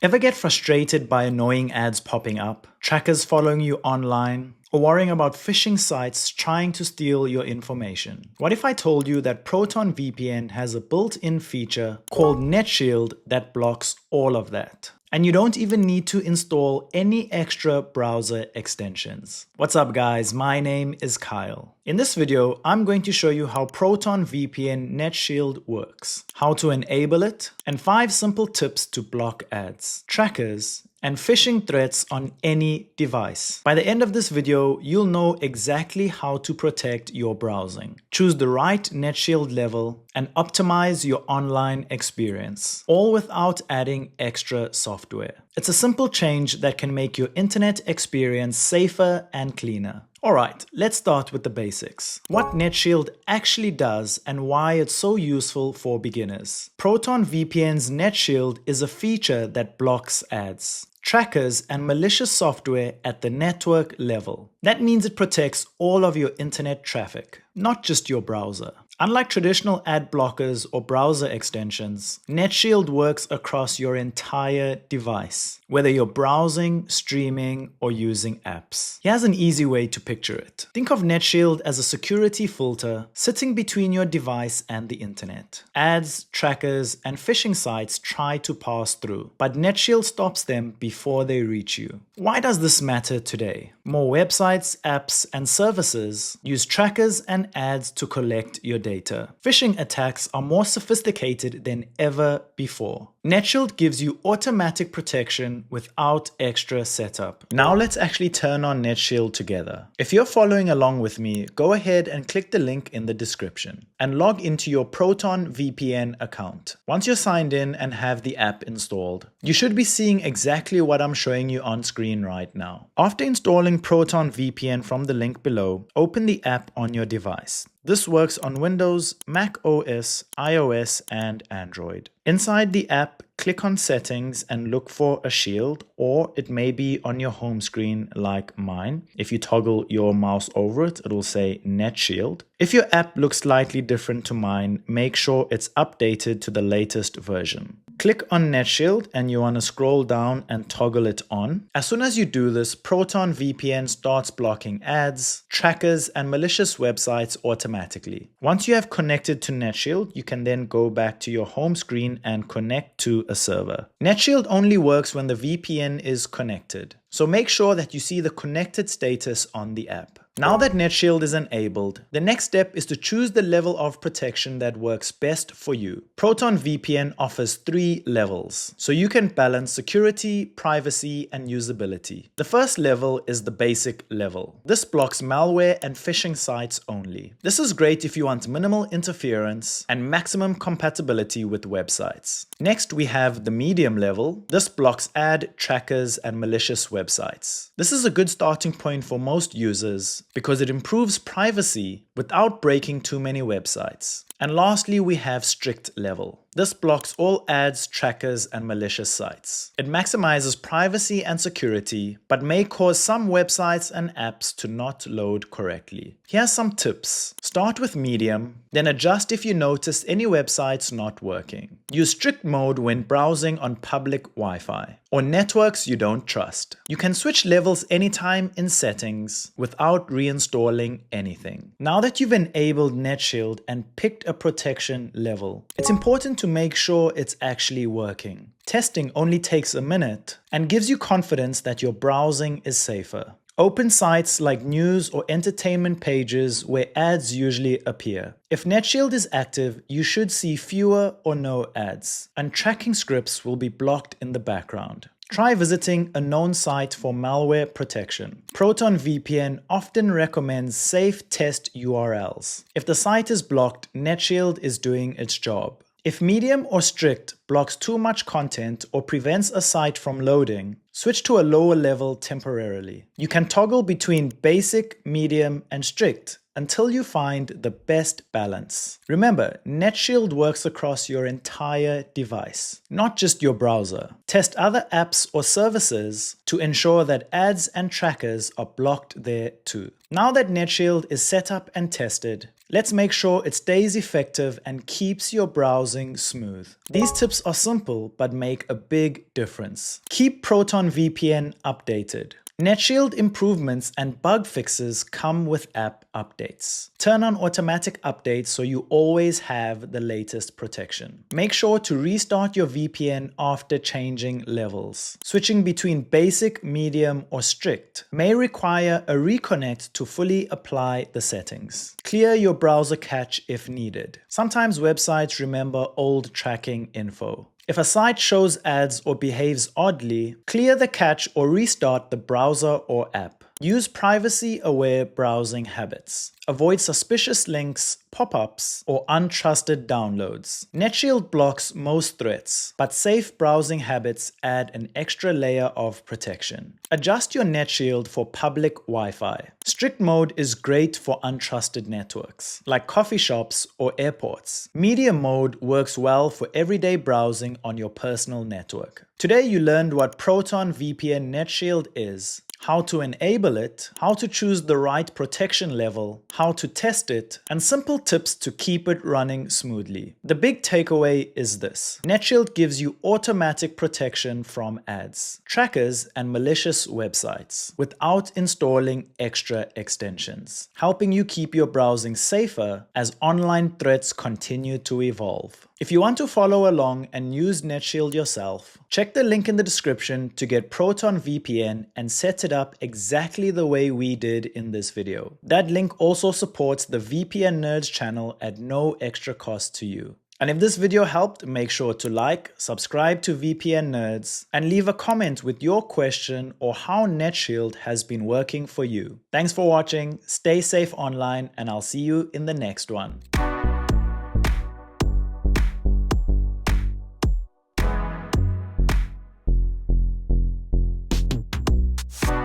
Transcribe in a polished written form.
Ever get frustrated by annoying ads popping up, trackers following you online, or worrying about phishing sites trying to steal your information? What if I told you that ProtonVPN has a built-in feature called NetShield that blocks all of that? And you don't even need to install any extra browser extensions. What's up guys, my name is Kyle. In this video, I'm going to show you how ProtonVPN NetShield works, how to enable it, and 5 simple tips to block ads, trackers, and phishing threats on any device. By the end of this video, you'll know exactly how to protect your browsing, choose the right NetShield level, and optimize your online experience, all without adding extra software. It's a simple change that can make your internet experience safer and cleaner. Alright, let's start with the basics. What NetShield actually does and why it's so useful for beginners. ProtonVPN's NetShield is a feature that blocks ads, trackers, and malicious software at the network level. That means it protects all of your internet traffic, not just your browser. Unlike traditional ad blockers or browser extensions, NetShield works across your entire device, whether you're browsing, streaming, or using apps. Here's an easy way to picture it. Think of NetShield as a security filter sitting between your device and the internet. Ads, trackers, and phishing sites try to pass through, but NetShield stops them before they reach you. Why does this matter today? More websites, apps, and services use trackers and ads to collect your data. Phishing attacks are more sophisticated than ever before. NetShield gives you automatic protection without extra setup. Now let's actually turn on NetShield together. If you're following along with me, go ahead and click the link in the description and log into your ProtonVPN account. Once you're signed in and have the app installed, you should be seeing exactly what I'm showing you on screen right now. After installing ProtonVPN from the link below, open the app on your device. This works on Windows, macOS, iOS, and Android. Inside the app, click on Settings and look for a shield, or it may be on your home screen like mine. If you toggle your mouse over it, it will say NetShield. If your app looks slightly different to mine, make sure it's updated to the latest version. Click on NetShield and you want to scroll down and toggle it on. As soon as you do this, ProtonVPN starts blocking ads, trackers, and malicious websites automatically. Once you have connected to NetShield, you can then go back to your home screen and connect to a server. NetShield only works when the VPN is connected, so make sure that you see the connected status on the app. Now that NetShield is enabled, the next step is to choose the level of protection that works best for you. ProtonVPN offers 3 levels, so you can balance security, privacy, and usability. The first level is the basic level. This blocks malware and phishing sites only. This is great if you want minimal interference and maximum compatibility with websites. Next, we have the medium level. This blocks ad, trackers, and malicious websites. This is a good starting point for most users because it improves privacy without breaking too many websites. And lastly, we have strict level. This blocks all ads, trackers, and malicious sites. It maximizes privacy and security, but may cause some websites and apps to not load correctly. Here's some tips. Start with medium, then adjust if you notice any websites not working. Use strict mode when browsing on public Wi-Fi or networks you don't trust. You can switch levels anytime in settings without reinstalling anything. Now that you've enabled NetShield and picked a protection level, it's important to make sure it's actually working. Testing only takes a minute and gives you confidence that your browsing is safer. Open sites like news or entertainment pages where ads usually appear. If NetShield is active, you should see fewer or no ads, and tracking scripts will be blocked in the background. Try visiting a known site for malware protection. ProtonVPN often recommends safe test URLs. If the site is blocked, NetShield is doing its job. If medium or strict blocks too much content or prevents a site from loading, switch to a lower level temporarily. You can toggle between basic, medium, and strict until you find the best balance. Remember, NetShield works across your entire device, not just your browser. Test other apps or services to ensure that ads and trackers are blocked there too. Now that NetShield is set up and tested, Let's make sure it stays effective and keeps your browsing smooth. These tips are simple but make a big difference. Keep ProtonVPN updated. NetShield improvements and bug fixes come with app updates. Turn on automatic updates so you always have the latest protection. Make sure to restart your VPN after changing levels. Switching between basic, medium, or strict may require a reconnect to fully apply the settings. Clear your browser cache if needed. Sometimes websites remember old tracking info. If a site shows ads or behaves oddly, clear the cache or restart the browser or app. Use privacy-aware browsing habits. Avoid suspicious links, pop-ups, or untrusted downloads. NetShield blocks most threats, but safe browsing habits add an extra layer of protection. Adjust your NetShield for public Wi-Fi. Strict mode is great for untrusted networks, like coffee shops or airports. Medium mode works well for everyday browsing on your personal network. Today you learned what ProtonVPN NetShield is, how to enable it, how to choose the right protection level, how to test it, and simple tips to keep it running smoothly. The big takeaway is this: NetShield gives you automatic protection from ads, trackers, and malicious websites without installing extra extensions, helping you keep your browsing safer as online threats continue to evolve. If you want to follow along and use NetShield yourself, check the link in the description to get ProtonVPN and set it up exactly the way we did in this video. That link also supports the VPN Nerds channel at no extra cost to you. And if this video helped, make sure to like, subscribe to VPN Nerds, and leave a comment with your question or how NetShield has been working for you. Thanks for watching, stay safe online, and I'll see you in the next one.